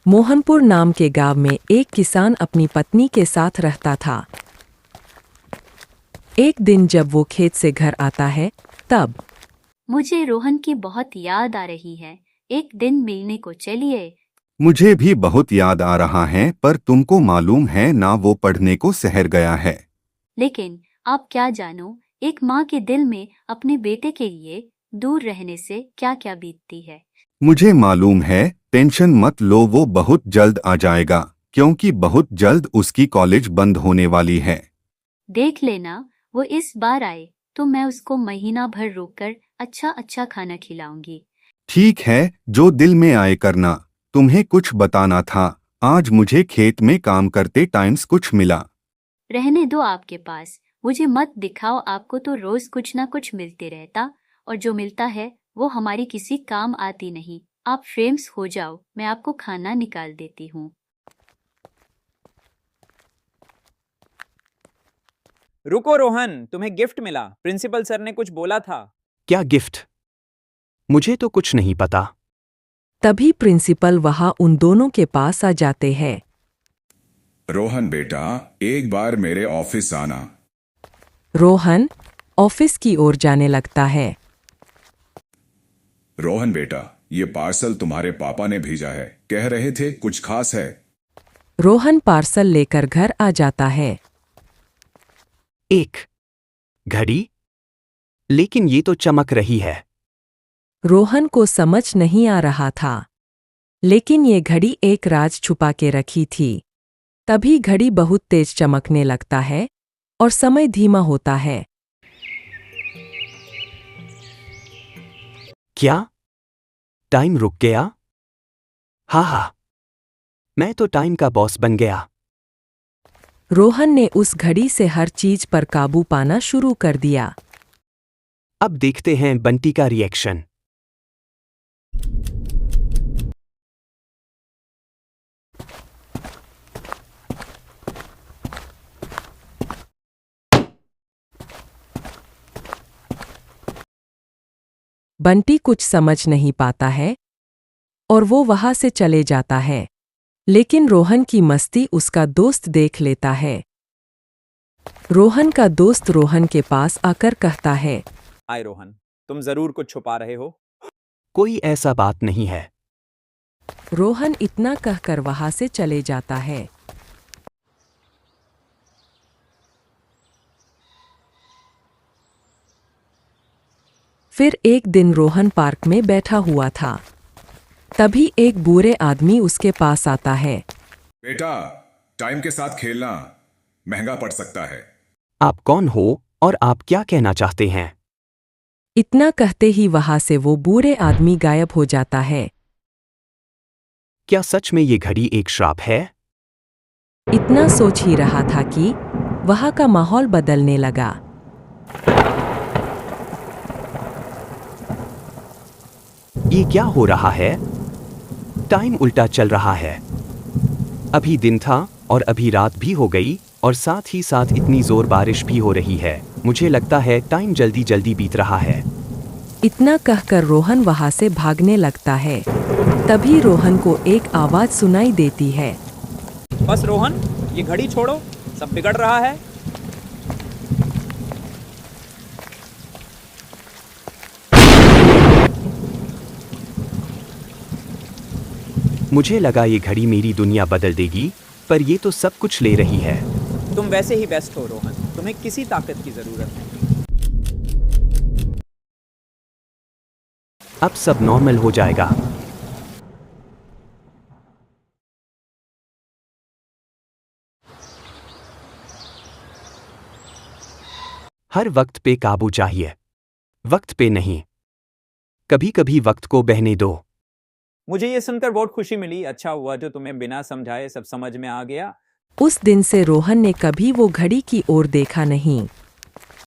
मोहनपुर नाम के गांव में एक किसान अपनी पत्नी के साथ रहता था। एक दिन जब वो खेत से घर आता है तब मुझे रोहन की बहुत याद आ रही है। एक दिन मिलने को चलिए। मुझे भी बहुत याद आ रहा है, पर तुमको मालूम है ना, वो पढ़ने को शहर गया है। लेकिन आप क्या जानो, एक माँ के दिल में अपने बेटे के लिए दूर रहने से क्या क्या बीतती है। मुझे मालूम है, टेंशन मत लो, वो बहुत जल्द आ जाएगा, क्योंकि बहुत जल्द उसकी कॉलेज बंद होने वाली है। देख लेना, वो इस बार आए तो मैं उसको महीना भर रोककर अच्छा अच्छा खाना खिलाऊंगी। ठीक है, जो दिल में आए करना। तुम्हें कुछ बताना था, आज मुझे खेत में काम करते टाइम्स कुछ मिला। रहने दो आपके पास, मुझे मत दिखाओ। आपको तो रोज कुछ ना कुछ मिलते रहता, और जो मिलता है वो हमारी किसी काम आती नहीं। आप फ्रेम्स हो जाओ, मैं आपको खाना निकाल देती हूँ। रुको रोहन, तुम्हें गिफ्ट मिला। प्रिंसिपल सर ने कुछ बोला था। क्या गिफ्ट? मुझे तो कुछ नहीं पता। तभी प्रिंसिपल वहां उन दोनों के पास आ जाते हैं। रोहन बेटा, एक बार मेरे ऑफिस आना। रोहन ऑफिस की ओर जाने लगता है। रोहन बेटा, ये पार्सल तुम्हारे पापा ने भेजा है, कह रहे थे कुछ खास है। रोहन पार्सल लेकर घर आ जाता है। एक घड़ी? लेकिन ये तो चमक रही है। रोहन को समझ नहीं आ रहा था, लेकिन ये घड़ी एक राज छुपा के रखी थी। तभी घड़ी बहुत तेज चमकने लगता है और समय धीमा होता है। क्या? टाइम रुक गया? हाँ, मैं तो टाइम का बॉस बन गया। रोहन ने उस घड़ी से हर चीज पर काबू पाना शुरू कर दिया। अब देखते हैं बंटी का रिएक्शन। बंटी कुछ समझ नहीं पाता है और वो वहां से चले जाता है, लेकिन रोहन की मस्ती उसका दोस्त देख लेता है। रोहन का दोस्त रोहन के पास आकर कहता है, आए रोहन, तुम जरूर कुछ छुपा रहे हो। कोई ऐसा बात नहीं है। रोहन इतना कहकर वहां से चले जाता है। फिर एक दिन रोहन पार्क में बैठा हुआ था। तभी एक बूढ़े आदमी उसके पास आता है। बेटा, टाइम के साथ खेलना महंगा पड़ सकता है। आप कौन हो और आप क्या कहना चाहते हैं? इतना कहते ही वहां से वो बूढ़े आदमी गायब हो जाता है। क्या सच में ये घड़ी एक श्राप है? इतना सोच ही रहा था कि वहां का माहौल बदलने लगा। ये क्या हो रहा है? टाइम उल्टा चल रहा है। अभी दिन था और अभी रात भी हो गई, और साथ ही साथ इतनी जोर बारिश भी हो रही है। मुझे लगता है टाइम जल्दी जल्दी बीत रहा है। इतना कहकर रोहन वहां से भागने लगता है। तभी रोहन को एक आवाज सुनाई देती है। बस रोहन, ये घड़ी छोड़ो, सब बिगड़ रहा है। मुझे लगा ये घड़ी मेरी दुनिया बदल देगी, पर ये तो सब कुछ ले रही है। तुम वैसे ही बेस्ट हो रोहन, तुम्हें किसी ताकत की जरूरत नहीं। अब सब नॉर्मल हो जाएगा। हर वक्त पे काबू चाहिए, वक्त पे नहीं। कभी कभी वक्त को बहने दो। मुझे ये सुनकर बहुत खुशी मिली। अच्छा हुआ जो तुम्हें बिना समझाए सब समझ में आ गया। उस दिन से रोहन ने कभी वो घड़ी की ओर देखा नहीं।